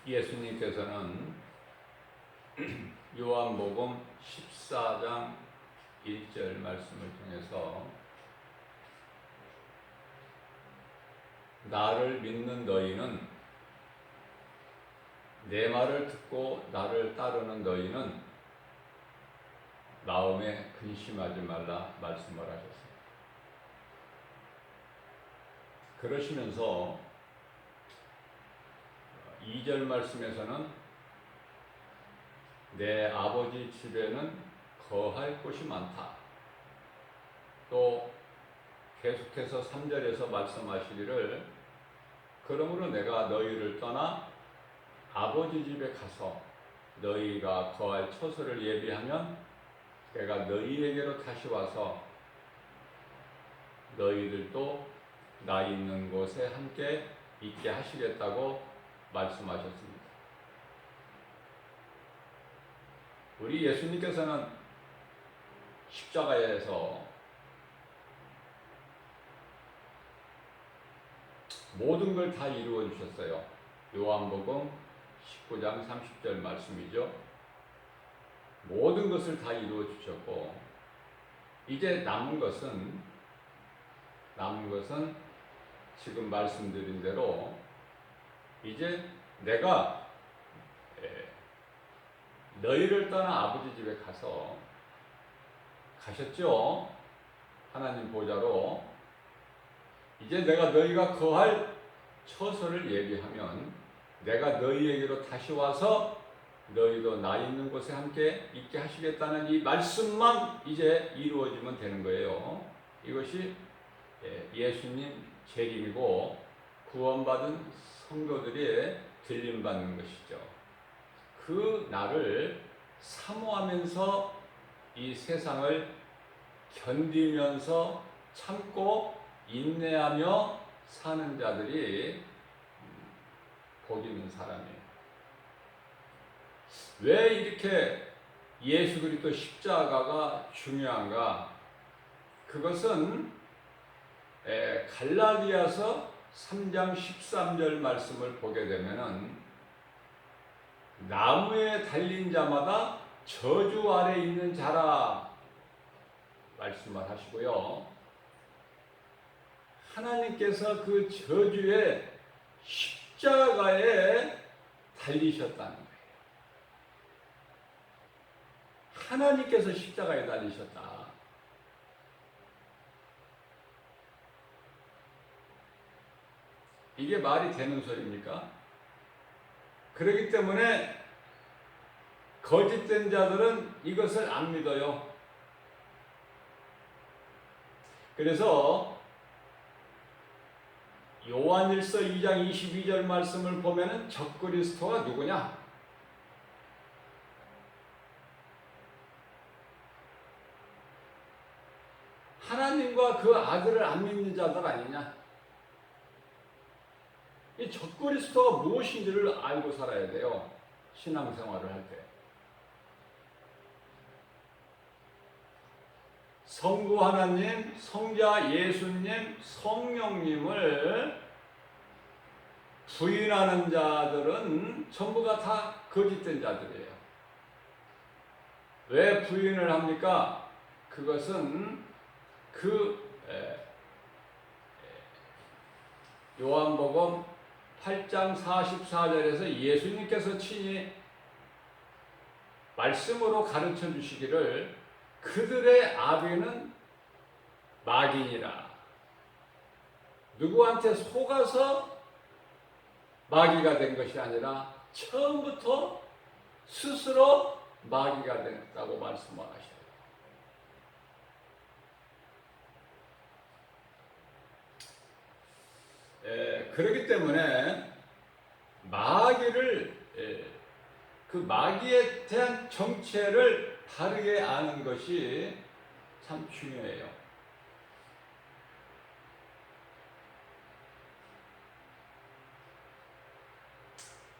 예수님께서는 요한복음 14장 1절 말씀을 통해서 나를 믿는 너희는, 내 말을 듣고 나를 따르는 너희는 마음에 근심하지 말라 말씀을 하셨습니다. 그러시면서 2절 말씀에서는 내 아버지 집에는 거할 곳이 많다. 또 계속해서 3절에서 말씀하시기를 그러므로 내가 너희를 떠나 아버지 집에 가서 너희가 거할 처소를 예비하면 내가 너희에게로 다시 와서 너희들도 나 있는 곳에 함께 있게 하시겠다고 말씀하셨습니다. 우리 예수님께서는 십자가에서 모든 걸 다 이루어 주셨어요. 요한복음 19장 30절 말씀이죠. 모든 것을 다 이루어 주셨고 이제 남은 것은 지금 말씀드린 대로 이제 내가 너희를 떠나 아버지 집에 가셨죠. 하나님 보좌로. 이제 내가 너희가 거할 처소를 예비하면 내가 너희에게로 다시 와서 너희도 나 있는 곳에 함께 있게 하시겠다는 이 말씀만 이제 이루어지면 되는 거예요. 이것이 예수님 재림이고 구원받은 성도들이 들림받는 것이죠. 그 날을 사모하면서 이 세상을 견디면서 참고 인내하며 사는 자들이 복 있는 사람이에요. 왜 이렇게 예수 그리스도 십자가가 중요한가? 그것은 갈라디아서 3장 13절 말씀을 보게 되면은 나무에 달린 자마다 저주 아래 있는 자라 말씀을 하시고요. 하나님께서 그 저주의 십자가에 달리셨다는 거예요. 하나님께서 십자가에 달리셨다. 이게 말이 되는 소리입니까? 그렇기 때문에 거짓된 자들은 이것을 안 믿어요. 그래서 요한일서 2장 22절 말씀을 보면은 적그리스도가 누구냐? 하나님과 그 아들을 안 믿는 자들 아니냐? 이 적그리스도가 무엇인지를 알고 살아야 돼요. 신앙생활을 할 때. 성부 하나님, 성자 예수님, 성령님을 부인하는 자들은 전부가 다 거짓된 자들이에요. 왜 부인을 합니까? 그것은 요한복음 8장 44절에서 예수님께서 친히 말씀으로 가르쳐 주시기를 그들의 아비는 마귀니라. 누구한테 속아서 마귀가 된 것이 아니라 처음부터 스스로 마귀가 됐다고 말씀하셔요. 그렇기 때문에 그 마귀에 대한 정체를 바르게 아는 것이 참 중요해요.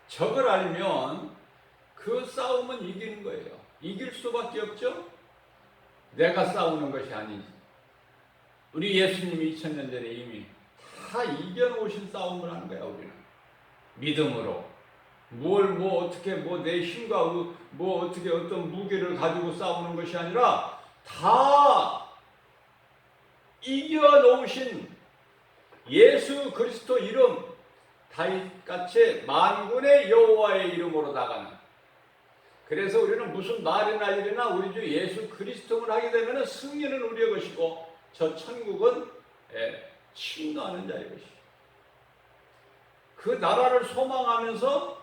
적을 알면 그 싸움은 이기는 거예요. 이길 수밖에 없죠? 내가 싸우는 것이 아니지. 우리 예수님이 2000년 전에 이미 다 이겨놓으신 싸움을 하는 거야, 우리는. 믿음으로. 뭐 어떻게 내 힘과 어떻게 어떤 무기를 가지고 싸우는 것이 아니라 다 이겨놓으신 예수 그리스도 이름, 다윗같이 만군의 여호와의 이름으로 나가는. 그래서 우리는 무슨 말이나 일이나 우리 주 예수 그리스도를 하게 되면 승리는 우리의 것이고 저 천국은 침노하는 자의 것이고 그 나라를 소망하면서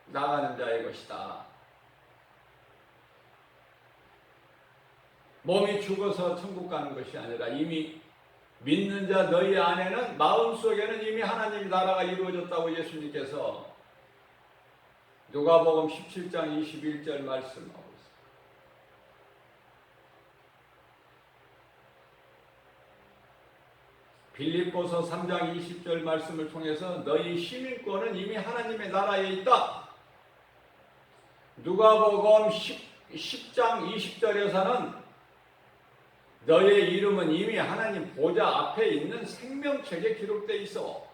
나가는 자의 것이다. 몸이 죽어서 천국 가는 것이 아니라 이미 믿는 자 너희 안에는 마음속에는 이미 하나님의 나라가 이루어졌다고 예수님께서 누가복음 17장 21절 말씀하고 있습니다. 빌립보서 3장 20절 말씀을 통해서 너희 시민권은 이미 하나님의 나라에 있다. 누가복음 10장 20절에서는 너의 이름은 이미 하나님 보좌 앞에 있는 생명책에 기록되어 있어.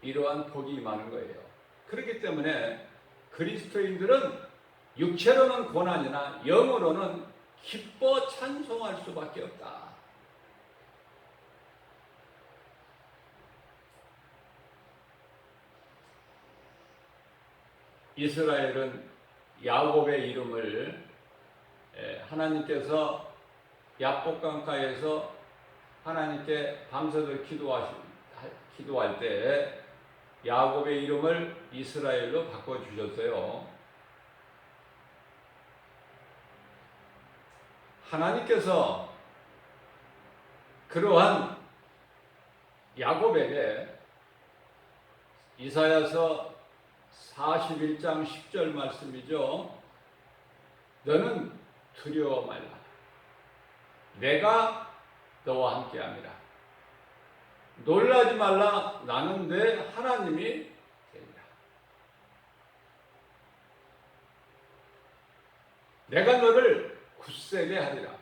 이러한 복이 많은 거예요. 그렇기 때문에 그리스도인들은 육체로는 고난이나 영으로는 기뻐 찬송할 수밖에 없다. 이스라엘은 야곱의 이름을 하나님께서 야복강가에서 하나님께 밤새도록 기도할 때 야곱의 이름을 이스라엘로 바꿔주셨어요. 하나님께서 그러한 야곱에게 이사야서 41장 10절 말씀이죠. 너는 두려워 말라. 내가 너와 함께함이라. 놀라지 말라. 나는 내 하나님이 되리라. 내가 너를 굳세게 하리라.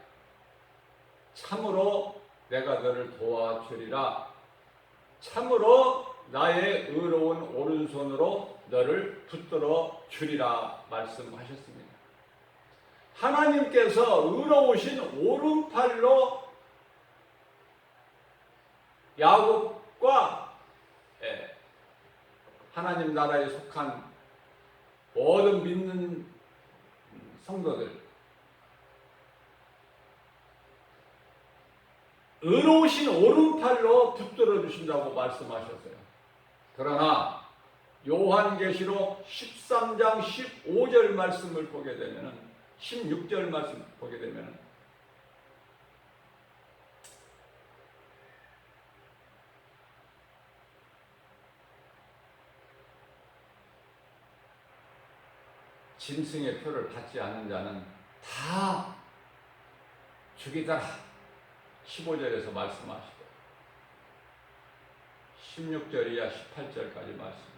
참으로 내가 너를 도와주리라. 참으로 나의 의로운 오른손으로 너를 붙들어 주리라 말씀하셨습니다. 하나님께서 의로우신 오른팔로 야곱과 하나님 나라에 속한 모든 믿는 성도들, 의로우신 오른팔로 붙들어 주신다고 말씀하셨어요. 그러나 요한계시록 13장 15절 말씀을 보게 되면 16절 말씀 보게 되면 짐승의 표를 받지 않는 자는 다 죽이더라. 15절에서 말씀하시고 16절 이하 18절까지 말씀.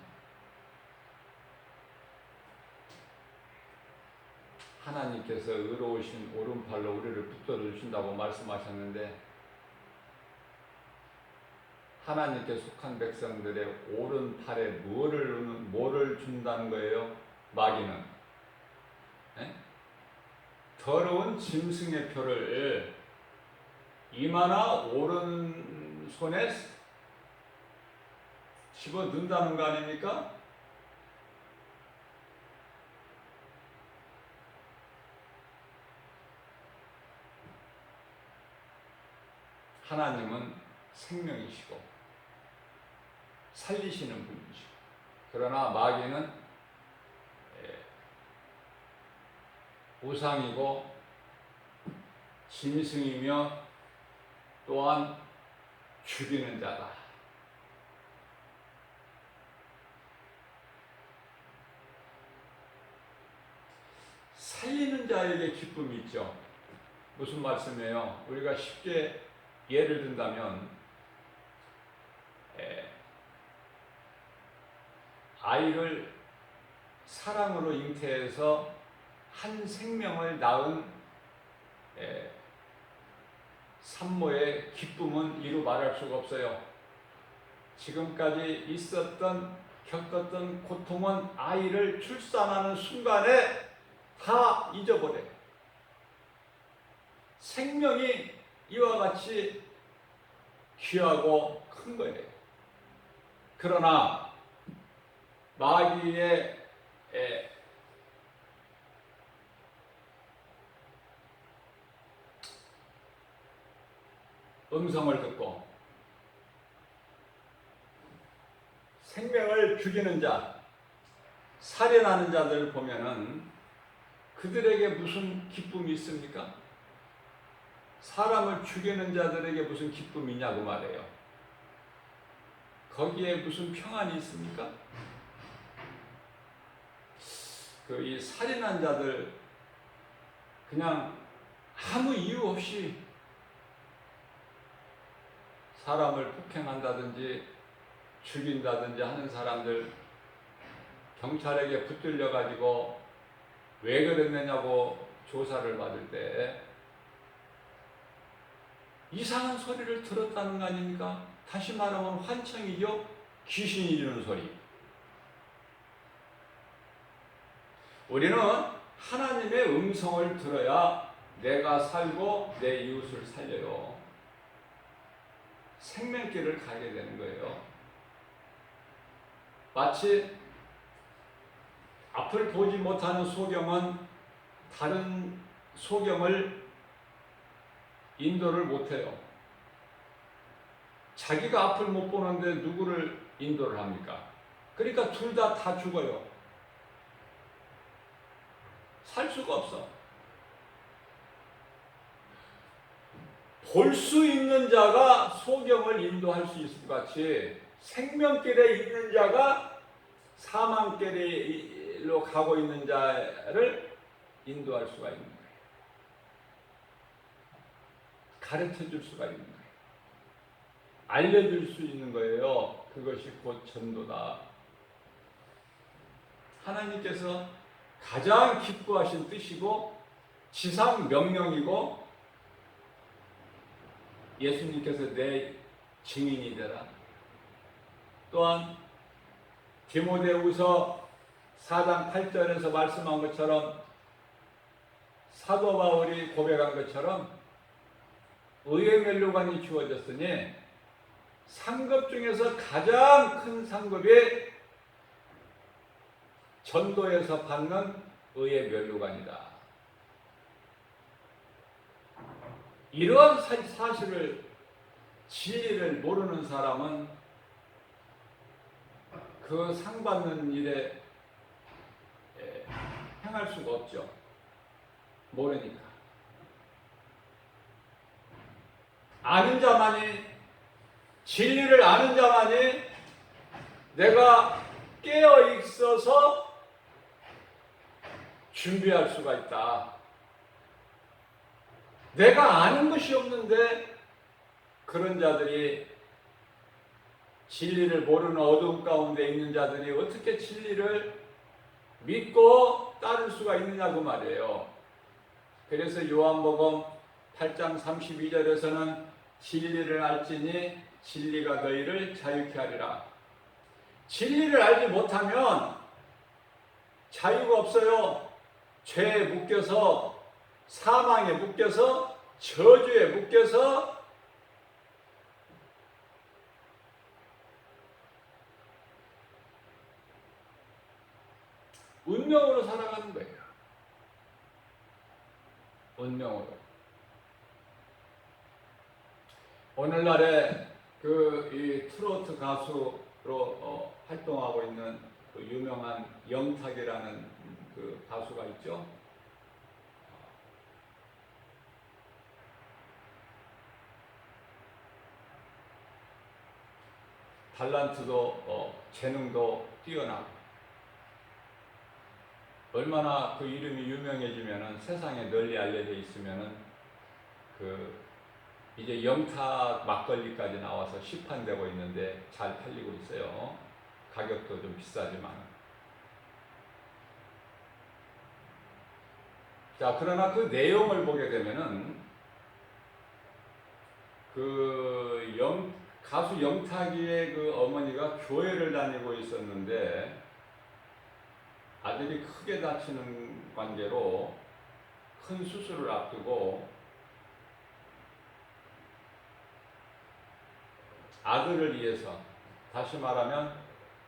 하나님께서 의로우신 오른팔로 우리를 붙들어 주신다고 말씀하셨는데 하나님께 속한 백성들의 오른팔에 뭐를 준다는 거예요? 마귀는 더러운 짐승의 표를 이마나 오른손에 집어 넣는다는 거 아닙니까? 하나님은 생명이시고 살리시는 분이시고 그러나 마귀는 우상이고 짐승이며 또한 죽이는 자다. 살리는 자에게 기쁨이 있죠. 무슨 말씀이에요? 우리가 쉽게 예를 든다면 아이를 사랑으로 잉태해서 한 생명을 낳은 산모의 기쁨은 이루 말할 수가 없어요. 지금까지 있었던 겪었던 고통은 아이를 출산하는 순간에 다 잊어버려요. 생명이 이와 같이 귀하고 큰 거예요. 그러나 마귀의 음성을 듣고 생명을 죽이는 자, 살인하는 자들을 보면은 그들에게 무슨 기쁨이 있습니까? 사람을 죽이는 자들에게 무슨 기쁨이 있냐고 말해요. 거기에 무슨 평안이 있습니까? 이 살인한 자들 그냥 아무 이유 없이 사람을 폭행한다든지 죽인다든지 하는 사람들 경찰에게 붙들려 가지고 왜 그랬느냐고 조사를 받을 때 이상한 소리를 들었다는 거 아닙니까? 다시 말하면 환청이죠. 귀신이 이르는 소리. 우리는 하나님의 음성을 들어야 내가 살고 내 이웃을 살려요. 생명길을 가게 되는 거예요. 마치 앞을 보지 못하는 소경은 다른 소경을 인도를 못해요. 자기가 앞을 못 보는데 누구를 인도를 합니까? 그러니까 둘 다 죽어요. 살 수가 없어. 볼 수 있는 자가 소경을 인도할 수 있을 것 같이 생명길에 있는 자가 사망길로 가고 있는 자를 인도할 수가 있는 거예요. 가르쳐 줄 수가 있는 거예요. 알려줄 수 있는 거예요. 그것이 곧 전도다. 하나님께서 가장 기뻐하신 뜻이고 지상 명령이고 예수님께서 내 증인이 되라. 또한 디모데후서 4장 8절에서 말씀한 것처럼 사도 바울이 고백한 것처럼 의의 면류관이 주어졌으니 상급 중에서 가장 큰 상급이 전도에서 받는 의의 면류관이다. 이러한 사실을 진리를 모르는 사람은 그 상 받는 일에 행할 수가 없죠. 모르니까. 아는 자만이, 진리를 아는 자만이 내가 깨어 있어서 준비할 수가 있다. 내가 아는 것이 없는데 그런 자들이, 진리를 모르는 어두움 가운데 있는 자들이 어떻게 진리를 믿고 따를 수가 있느냐고 말이에요. 그래서 요한복음 8장 32절에서는 진리를 알지니 진리가 너희를 자유케 하리라. 진리를 알지 못하면 자유가 없어요. 죄에 묶여서, 사망에 묶여서, 저주에 묶여서 운명으로 살아가는 거예요. 운명으로. 오늘날에 이 트로트 가수로 활동하고 있는 그 유명한 영탁이라는 그 가수가 있죠. 달란트도 재능도 뛰어나고 얼마나 그 이름이 유명해지면은 세상에 널리 알려져 있으면은 이제 영탁 막걸리까지 나와서 시판되고 있는데 잘 팔리고 있어요. 가격도 좀 비싸지만. 자, 그러나 그 내용을 보게 되면은 가수 영탁이의 그 어머니가 교회를 다니고 있었는데 아들이 크게 다치는 관계로 큰 수술을 앞두고 아들을 위해서, 다시 말하면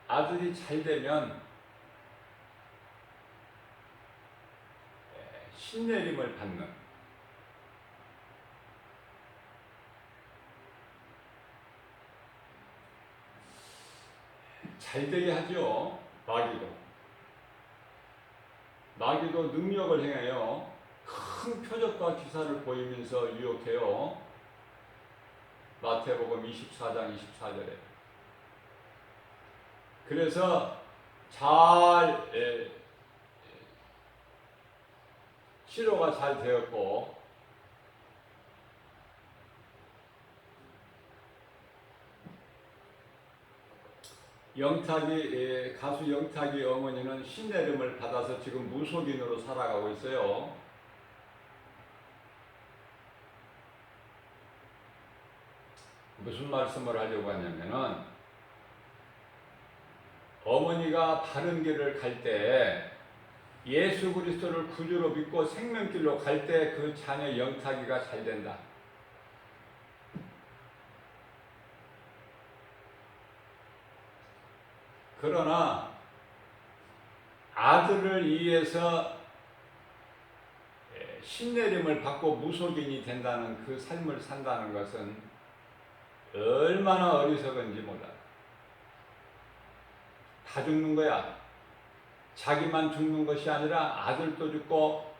아들이 잘 되면 신내림을 받는, 잘 되게 하죠. 마귀도 능력을 행하여 큰 표적과 기사를 보이면서 유혹해요. 마태복음 24장 24절에. 그래서 잘 치료가 잘 되었고, 가수 영탁이 어머니는 신내림을 받아서 지금 무속인으로 살아가고 있어요. 무슨 말씀을 하려고 하냐면은, 어머니가 바른 길을 갈 때, 예수 그리스도를 구주로 믿고 생명길로 갈 때 그 자녀 영탁이가 잘 된다. 그러나 아들을 위해서 신내림을 받고 무속인이 된다는 그 삶을 산다는 것은 얼마나 어리석은지 몰라. 다 죽는 거야. 자기만 죽는 것이 아니라 아들도 죽고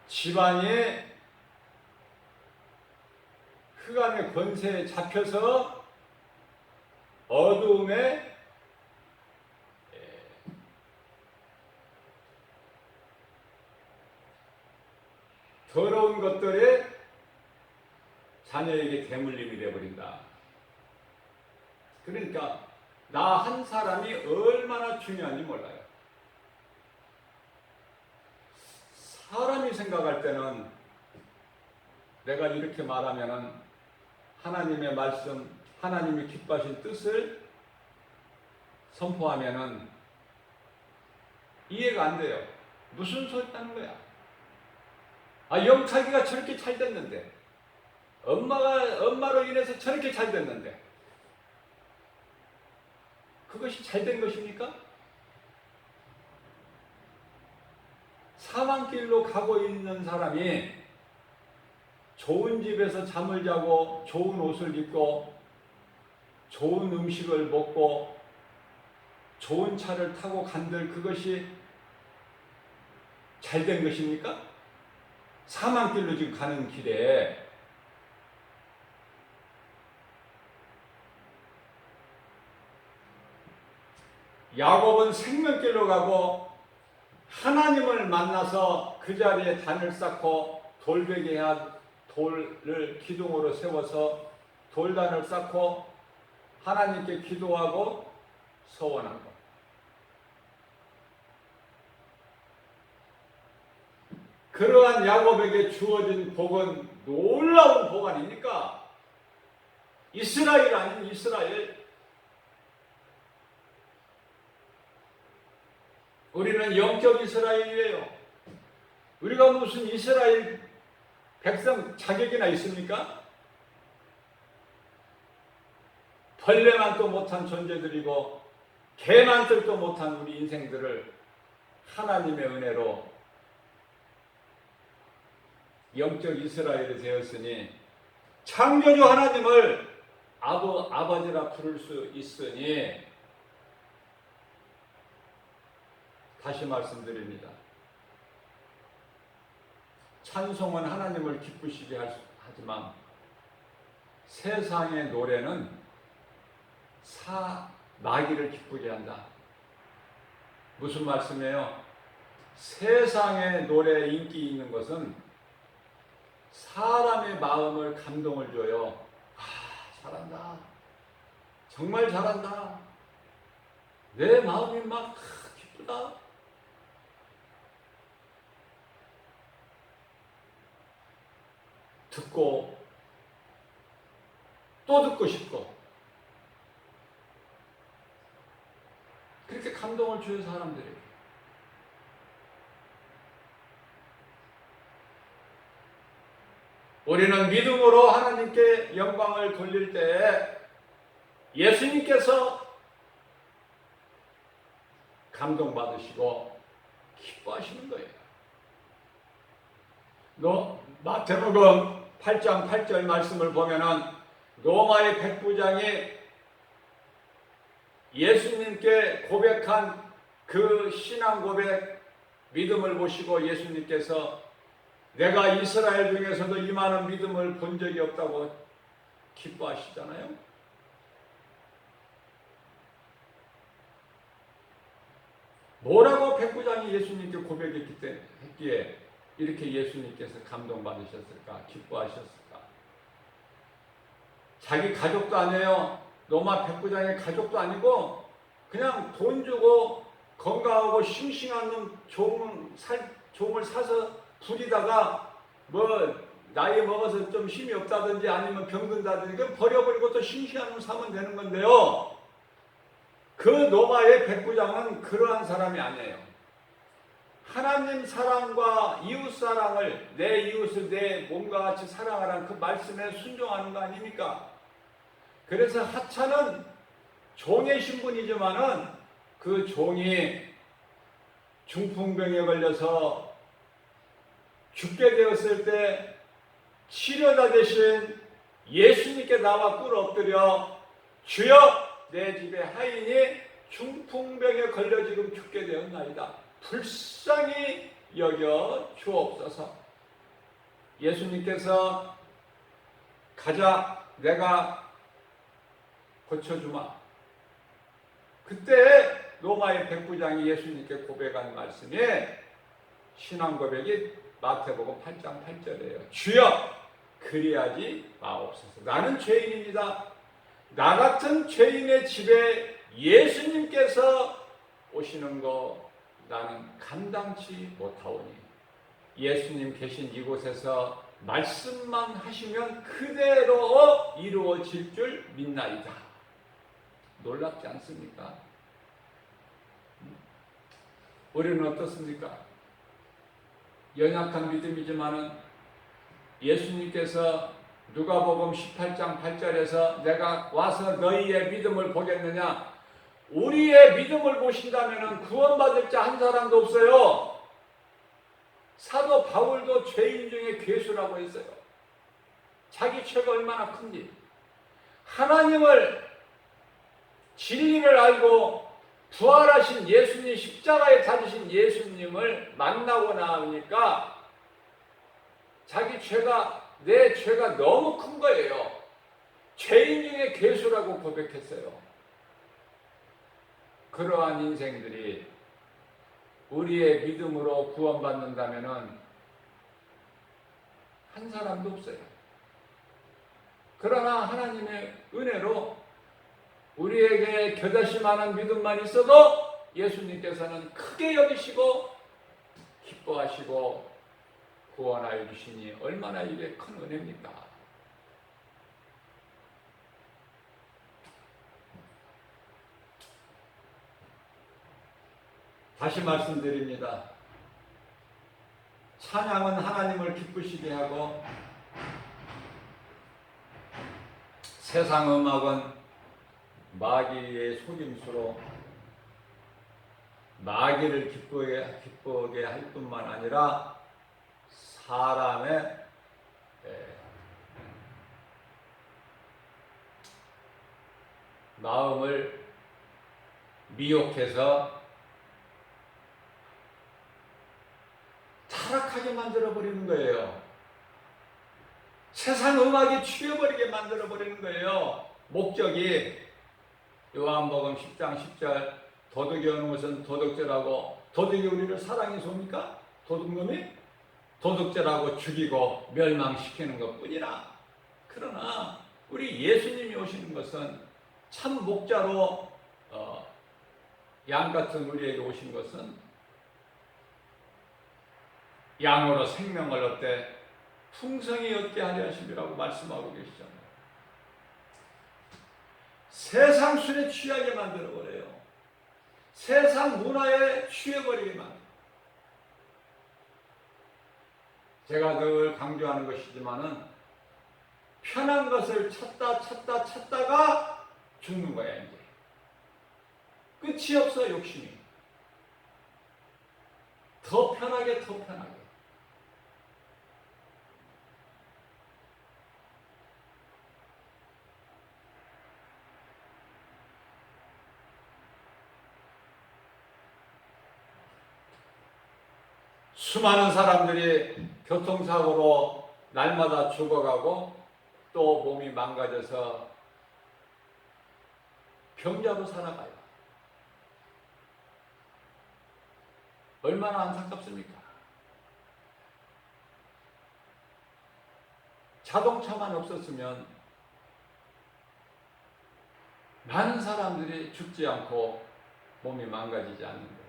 집안이 흑암의 권세에 잡혀서 어두움에 더러운 것들에 자녀에게 대물림이 되어버린다. 그러니까 나 한 사람이 얼마나 중요한지 몰라요. 사람이 생각할 때는 내가 이렇게 말하면은 하나님의 말씀, 하나님이 기뻐하신 뜻을 선포하면은 이해가 안 돼요. 무슨 소리 하는 거야? 영탁이가 저렇게 잘 됐는데, 엄마로 인해서 저렇게 잘 됐는데, 그것이 잘 된 것입니까? 사망길로 가고 있는 사람이 좋은 집에서 잠을 자고 좋은 옷을 입고 좋은 음식을 먹고 좋은 차를 타고 간들 그것이 잘 된 것입니까? 사망길로 지금 가는 길에 야곱은 생명길로 가고 하나님을 만나서 그 자리에 단을 쌓고 돌을 기둥으로 세워서 돌단을 쌓고 하나님께 기도하고 서원한 것. 그러한 야곱에게 주어진 복은 놀라운 복 아닙니까? 이스라엘 아닌 이스라엘. 우리는 영적 이스라엘이에요. 우리가 무슨 이스라엘 백성 자격이나 있습니까? 벌레만도 못한 존재들이고 개만들도 못한 우리 인생들을 하나님의 은혜로 영적 이스라엘이 되었으니 창조주 하나님을 아버지라 부를 수 있으니, 다시 말씀드립니다. 찬송은 하나님을 기쁘시게 하지만 세상의 노래는 마귀를 기쁘게 한다. 무슨 말씀이에요? 세상의 노래에 인기 있는 것은 사람의 마음을 감동을 줘요. 잘한다. 정말 잘한다. 내 마음이 막 기쁘다. 듣고 또 듣고 싶고 그렇게 감동을 주는 사람들이에요. 우리는 믿음으로 하나님께 영광을 돌릴 때 예수님께서 감동받으시고 기뻐하시는 거예요. 마태복음 8장 8절 말씀을 보면은 로마의 백부장이 예수님께 고백한 그 신앙 고백, 믿음을 보시고 예수님께서 내가 이스라엘 중에서도 이만한 믿음을 본 적이 없다고 기뻐하시잖아요. 뭐라고 백부장이 예수님께 고백했기에 이렇게 예수님께서 감동받으셨을까? 기뻐하셨을까? 자기 가족도 아니에요. 로마 백부장의 가족도 아니고 그냥 돈 주고 건강하고 싱싱한 놈 종을 사서 부리다가 뭐 나이 먹어서 좀 힘이 없다든지 아니면 병든다든지 그럼 버려버리고 또 싱싱한 놈 사면 되는 건데요. 그 로마의 백부장은 그러한 사람이 아니에요. 하나님 사랑과 이웃 사랑을, 내 이웃을 내 몸과 같이 사랑하라는 그 말씀에 순종하는 거 아닙니까? 그래서 하찮은 종의 신분이지만은 그 종이 중풍병에 걸려서 죽게 되었을 때 치료자 대신 예수님께 나와 꿇어 엎드려 주여 내 집에 하인이 중풍병에 걸려 지금 죽게 되었나이다. 불쌍히 여겨 주옵소서. 예수님께서 가자 내가 고쳐주마. 그때 로마의 백부장이 예수님께 고백한 말씀이 신앙 고백이 마태복음 8장 8절이에요. 주여 그리하지 마옵소서. 나는 죄인입니다. 나 같은 죄인의 집에 예수님께서 오시는 거 나는 감당치 못하오니 예수님 계신 이곳에서 말씀만 하시면 그대로 이루어질 줄 믿나이다. 놀랍지 않습니까? 우리는 어떻습니까? 연약한 믿음이지만은 예수님께서 누가복음 18장 8절에서 내가 와서 너희의 믿음을 보겠느냐? 우리의 믿음을 보신다면 구원받을 자 한 사람도 없어요. 사도 바울도 죄인 중에 괴수라고 했어요. 자기 죄가 얼마나 큰지. 하나님을 진리를 알고 부활하신 예수님, 십자가에 달리신 예수님을 만나고 나오니까 자기 죄가, 내 죄가 너무 큰 거예요. 죄인 중에 괴수라고 고백했어요. 그러한 인생들이 우리의 믿음으로 구원받는다면 한 사람도 없어요. 그러나 하나님의 은혜로 우리에게 겨자씨 많은 믿음만 있어도 예수님께서는 크게 여기시고 기뻐하시고 구원하여 주시니 얼마나 이게 큰 은혜입니까? 다시 말씀드립니다. 찬양은 하나님을 기쁘시게 하고 세상 음악은 마귀의 속임수로 마귀를 기쁘게 할 뿐만 아니라 사람의 마음을 미혹해서 타락하게 만들어버리는 거예요. 세상 음악에 취해버리게 만들어버리는 거예요. 목적이 요한복음 10장 10절 도둑이 오는 것은 도둑질하고 도둑이 우리를 사랑해서 옵니까? 도둑놈이? 도둑질하고 죽이고 멸망시키는 것뿐이라. 그러나 우리 예수님이 오시는 것은 참 목자로 양 같은 우리에게 오신 것은 양으로 생명을 얻되 풍성히 얻게 하려 하심이라고 말씀하고 계시잖아요. 세상 술에 취하게 만들어버려요. 세상 문화에 취해버리게 만들어요. 제가 늘 강조하는 것이지만은 편한 것을 찾다가 죽는 거야, 이제. 끝이 없어, 욕심이. 더 편하게. 수많은 사람들이 교통사고로 날마다 죽어가고 또 몸이 망가져서 병자로 살아가요. 얼마나 안타깝습니까? 자동차만 없었으면 많은 사람들이 죽지 않고 몸이 망가지지 않는 거예요.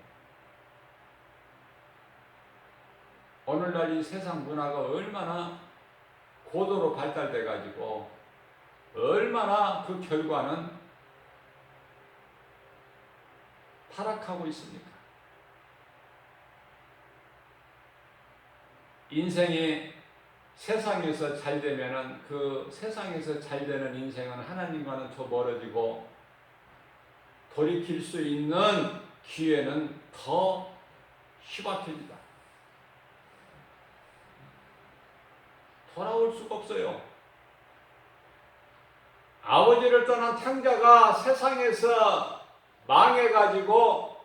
오늘날 이 세상 문화가 얼마나 고도로 발달돼 가지고 얼마나 그 결과는 타락하고 있습니까? 인생이 세상에서 잘 되면은 그 세상에서 잘 되는 인생은 하나님과는 더 멀어지고 돌이킬 수 있는 기회는 더 희박해집니다. 돌아올 수가 없어요. 아버지를 떠난 탕자가 세상에서 망해가지고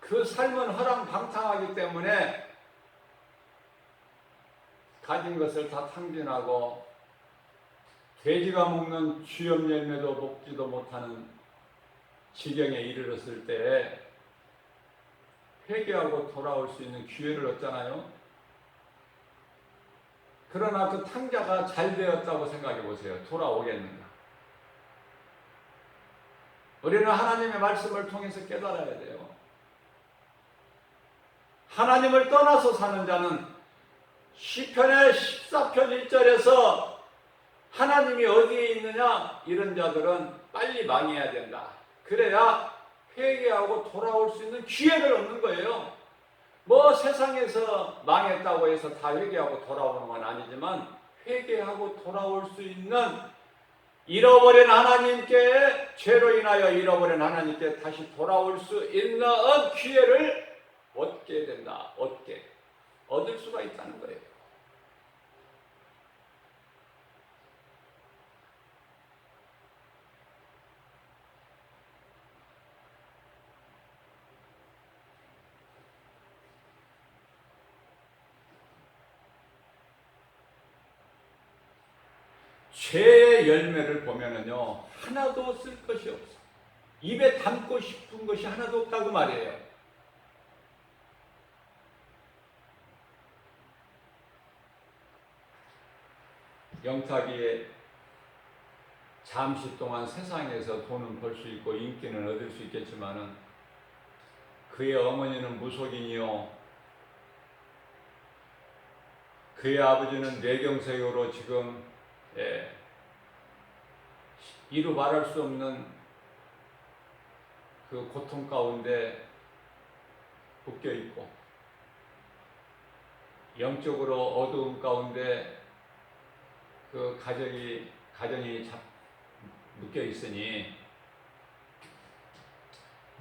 그 삶은 허랑방탕하기 때문에 가진 것을 다 탕진하고 돼지가 먹는 쥐염 열매도 먹지도 못하는 지경에 이르렀을 때 회개하고 돌아올 수 있는 기회를 얻잖아요. 그러나 그 탕자가 잘 되었다고 생각해 보세요. 돌아오겠는가? 우리는 하나님의 말씀을 통해서 깨달아야 돼요. 하나님을 떠나서 사는 자는 시편의 14편 1절에서 하나님이 어디에 있느냐? 이런 자들은 빨리 망해야 된다. 그래야 회개하고 돌아올 수 있는 기회를 얻는 거예요. 뭐 세상에서 망했다고 해서 다 회개하고 돌아오는 건 아니지만 회개하고 돌아올 수 있는 잃어버린 하나님께 죄로 인하여 잃어버린 하나님께 다시 돌아올 수 있는 기회를 얻게 된다. 얻을 수가 있다는 거예요. 죄의 열매를 보면은요, 하나도 쓸 것이 없어. 입에 담고 싶은 것이 하나도 없다고 말이에요. 영탁이 잠시 동안 세상에서 돈은 벌 수 있고 인기는 얻을 수 있겠지만은 그의 어머니는 무속인이요, 그의 아버지는 뇌경색으로 지금 이루 말할 수 없는 그 고통 가운데 묶여 있고 영적으로 어두움 가운데 그 가정이 묶여 있으니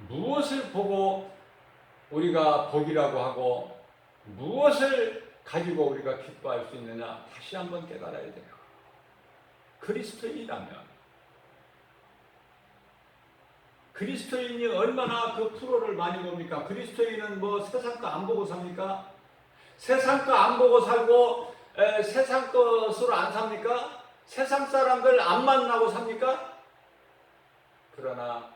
무엇을 보고 우리가 복이라고 하고 무엇을 가지고 우리가 기뻐할 수 있느냐 다시 한번 깨달아야 돼요. 그리스도인이 얼마나 그 프로를 많이 봅니까? 그리스도인은 뭐 세상 거 안 보고 삽니까? 세상 거 안 보고 살고 세상 것으로 안 삽니까? 세상 사람들 안 만나고 삽니까? 그러나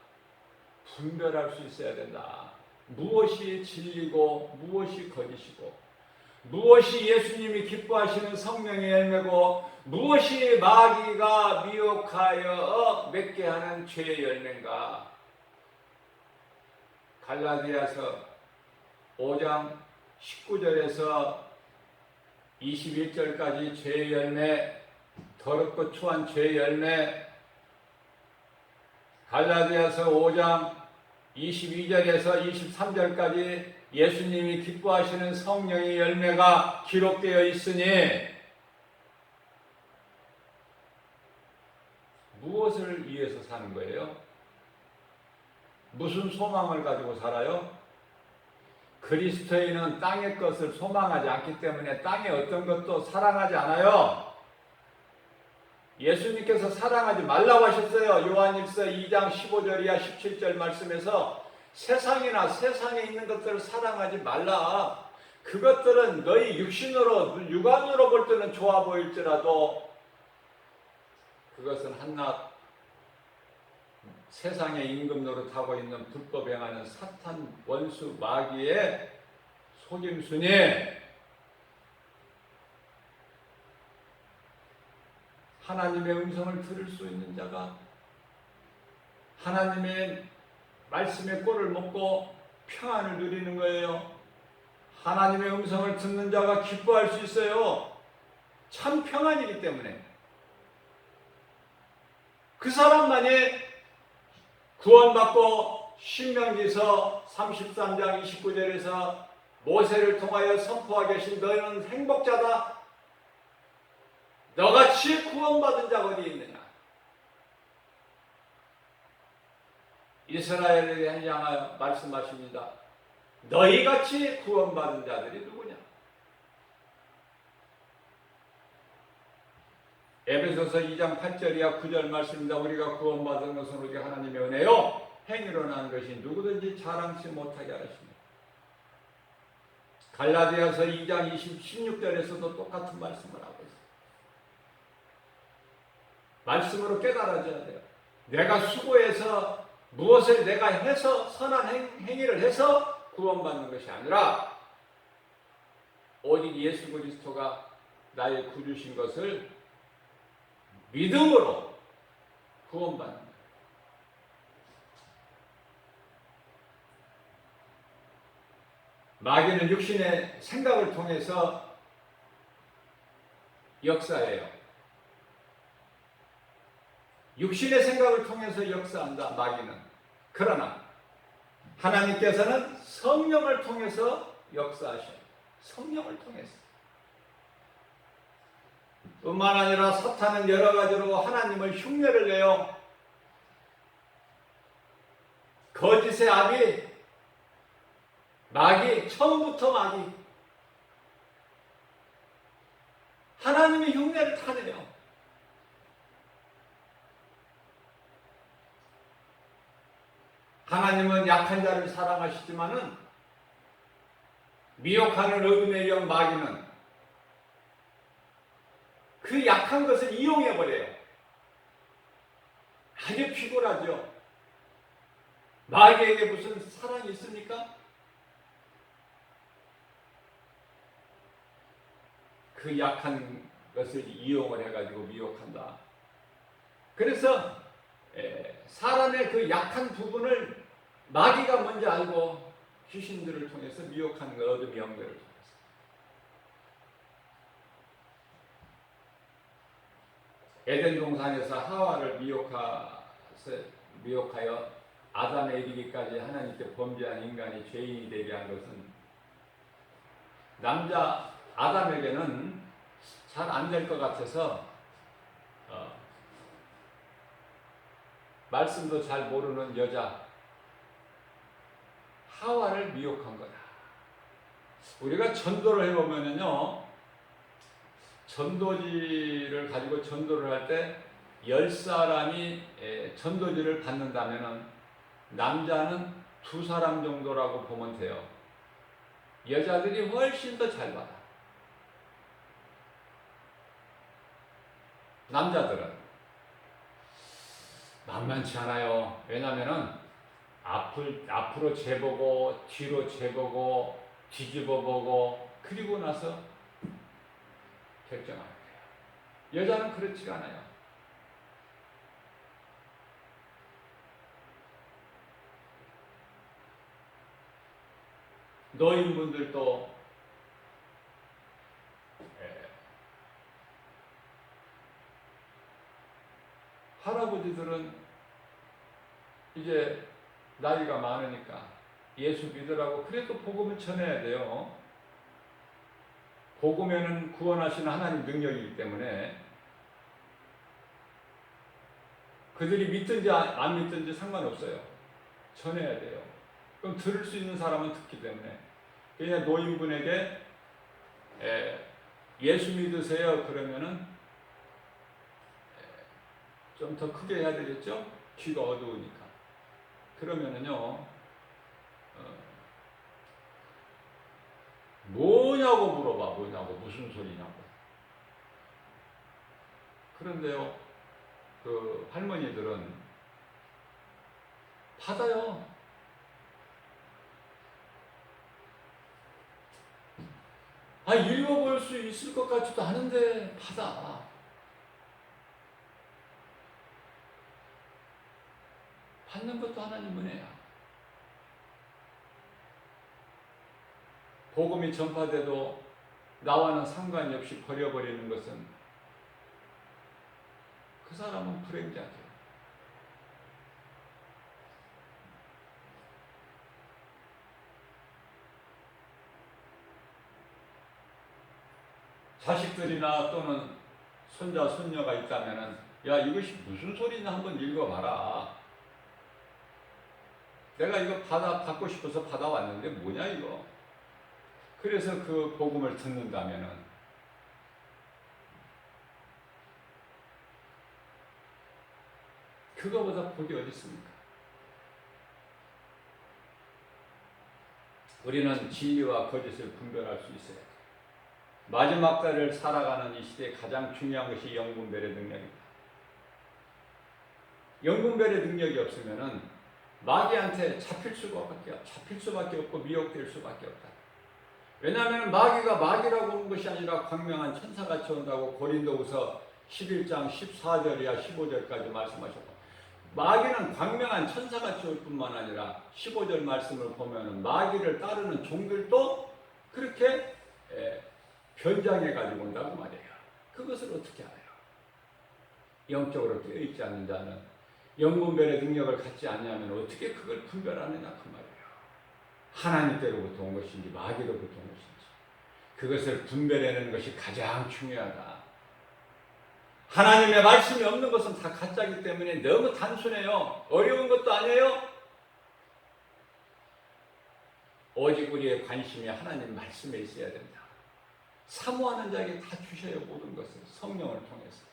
분별할 수 있어야 된다. 무엇이 진리고 무엇이 거짓이고 무엇이 예수님이 기뻐하시는 성령의 열매고 무엇이 마귀가 미혹하여 맺게 하는 죄의 열매인가? 갈라디아서 5장 19절에서 21절까지 죄의 열매, 더럽고 추한 죄의 열매, 갈라디아서 5장 22절에서 23절까지 예수님이 기뻐하시는 성령의 열매가 기록되어 있으니 무엇을 위해서 사는 거예요? 무슨 소망을 가지고 살아요? 그리스도인은 땅의 것을 소망하지 않기 때문에 땅의 어떤 것도 사랑하지 않아요. 예수님께서 사랑하지 말라고 하셨어요. 요한일서 2장 15절 이하 17절 말씀에서 세상이나 세상에 있는 것들을 사랑하지 말라. 그것들은 너희 육신으로 육안으로 볼 때는 좋아 보일지라도 그것은 한낱 세상의 임금 노릇하고 있는 불법 행하는 사탄 원수 마귀의 속임수니 하나님의 음성을 들을 수 있는 자가 하나님의 말씀의 꼴을 먹고 평안을 누리는 거예요. 하나님의 음성을 듣는 자가 기뻐할 수 있어요. 참 평안이기 때문에. 그 사람만이 구원받고 신명기서 33장 29절에서 모세를 통하여 선포하고 계신 너희는 행복자다. 너같이 구원받은 자가 어디 있느냐. 이스라엘에 향하여 말씀하십니다. 너희같이 구원받은 자들이 누구냐. 에베소서 2장 8절 이하 9절 말씀입니다. 우리가 구원받은 것은 오직 하나님의 은혜요 행위로 난 것이 누구든지 자랑치 못하게 하십니다. 갈라디아서 2장 16절에서도 똑같은 말씀을 하고 있습니다. 말씀으로 깨달아져야 돼요. 내가 수고해서 무엇을 내가 해서 선한 행위를 해서 구원받는 것이 아니라 오직 예수 그리스도가 나의 구주신 것을 믿음으로 구원받는 거예요. 마귀는 육신의 생각을 통해서 역사해요. 육신의 생각을 통해서 역사한다, 마귀는. 그러나 하나님께서는 성령을 통해서 역사하셔요. 성령을 통해서. 뿐만 아니라 사탄은 여러 가지로 하나님을 흉내를 내요. 거짓의 아비, 마귀, 처음부터 마귀. 하나님의 흉내를 타네요. 하나님은 약한 자를 사랑하시지만은 미혹하는 어둠의 영 마귀는 그 약한 것을 이용해버려요. 아주 피곤하죠. 마귀에게 무슨 사랑이 있습니까? 그 약한 것을 이용을 해가지고 미혹한다. 그래서 사람의 그 약한 부분을 마귀가 먼저 알고 귀신들을 통해서 미혹하는 거, 어둠의 영들을 통해서. 에덴 동산에서 하와를 미혹하여 아담에 이르기까지 하나님께 범죄한 인간이 죄인이 되게 한 것은 남자 아담에게는 잘 안 될 것 같아서 말씀도 잘 모르는 여자 하와를 미혹한 거다. 우리가 전도를 해보면요, 전도지를 가지고 전도를 할 때 10사람이 전도지를 받는다면 남자는 2사람 정도라고 보면 돼요. 여자들이 훨씬 더 잘 받아. 남자들은 만만치 않아요. 왜냐하면 앞으로 재보고 뒤로 재보고 뒤집어보고 그리고 나서 결정합니다. 여자는 그렇지가 않아요. 노인분들도 할아버지들은 이제 나이가 많으니까 예수 믿으라고 그래도 복음을 전해야 돼요. 복음에는 구원하시는 하나님 능력이기 때문에 그들이 믿든지 안 믿든지 상관없어요. 전해야 돼요. 그럼 들을 수 있는 사람은 듣기 때문에 그냥 노인분에게 예수 믿으세요 그러면은 좀 더 크게 해야 되겠죠? 귀가 어두우니까. 그러면은요 뭐냐고 물어봐. 뭐냐고 무슨 소리냐고. 그런데요 그 할머니들은 받아요. 읽어볼 수 있을 것 같지도 않은데 받아. 받는 것도 하나님 은혜야. 복음이 전파돼도 나와는 상관이 없이 버려버리는 것은 그 사람은 불행자죠. 자식들이나 또는 손자, 손녀가 있다면은 야 이것이 무슨 소리냐 한번 읽어봐라. 내가 이거 받고 싶어서 받아왔는데 뭐냐 이거. 그래서 그 복음을 듣는다면은 그거보다 복이 어디 있습니까? 우리는 진리와 거짓을 분별할 수 있어야 돼. 마지막 때를 살아가는 이 시대에 가장 중요한 것이 영분별의 능력입니다. 영분별의 능력이 없으면은 마귀한테 잡힐 수밖에 없고 미혹될 수밖에 없다. 왜냐하면 마귀가 마귀라고 오는 것이 아니라 광명한 천사같이 온다고 고린도후서 11장 14절이야 15절까지 말씀하셨고, 마귀는 광명한 천사같이 올 뿐만 아니라 15절 말씀을 보면은 마귀를 따르는 종들도 그렇게 변장해 가지고 온다고 말이에요. 그것을 어떻게 알아요? 영적으로 깨어있지 않는 자는 영분별의 능력을 갖지 않냐면 어떻게 그걸 분별하느냐 그 말이에요. 하나님께로부터 온 것인지 마귀로부터 온 것인지 그것을 분별해내는 것이 가장 중요하다. 하나님의 말씀이 없는 것은 다 가짜이기 때문에 너무 단순해요. 어려운 것도 아니에요. 오직 우리의 관심이 하나님 말씀에 있어야 된다. 사모하는 자에게 다 주셔요. 모든 것을 성령을 통해서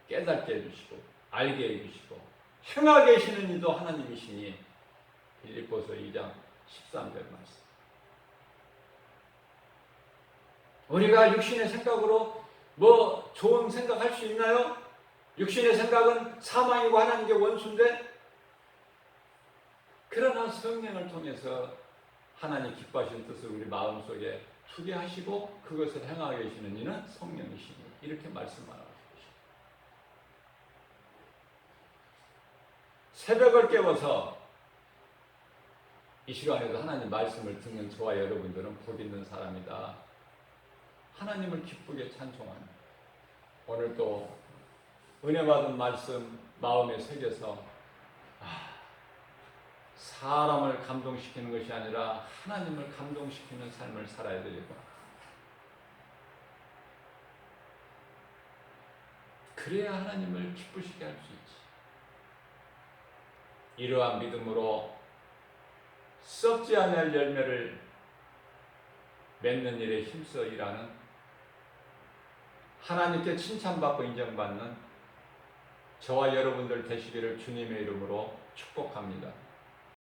깨닫게 해주시고 알게 해주시고 행하게 하시는 이도 하나님이시니 빌립보서 2장 13절 말씀. 우리가 육신의 생각으로 뭐 좋은 생각할 수 있나요? 육신의 생각은 사망이고 하나님께 원수인데, 그러나 성령을 통해서 하나님 기뻐하시는 뜻을 우리 마음속에 두게 하시고 그것을 행하게 하시는 이는 성령이시니 이렇게 말씀하라고 하십니다. 새벽을 깨워서 이 시간에도 하나님 말씀을 듣는 저와 여러분들은 복 있는 사람이다. 하나님을 기쁘게 찬송하는 오늘 또 은혜 받은 말씀 마음에 새겨서 사람을 감동시키는 것이 아니라 하나님을 감동시키는 삶을 살아야 되겠구나. 그래야 하나님을 기쁘시게 할 수 있지. 이러한 믿음으로 썩지 않을 열매를 맺는 일에 힘써 일하는, 하나님께 칭찬받고 인정받는 저와 여러분들 되시기를 주님의 이름으로 축복합니다.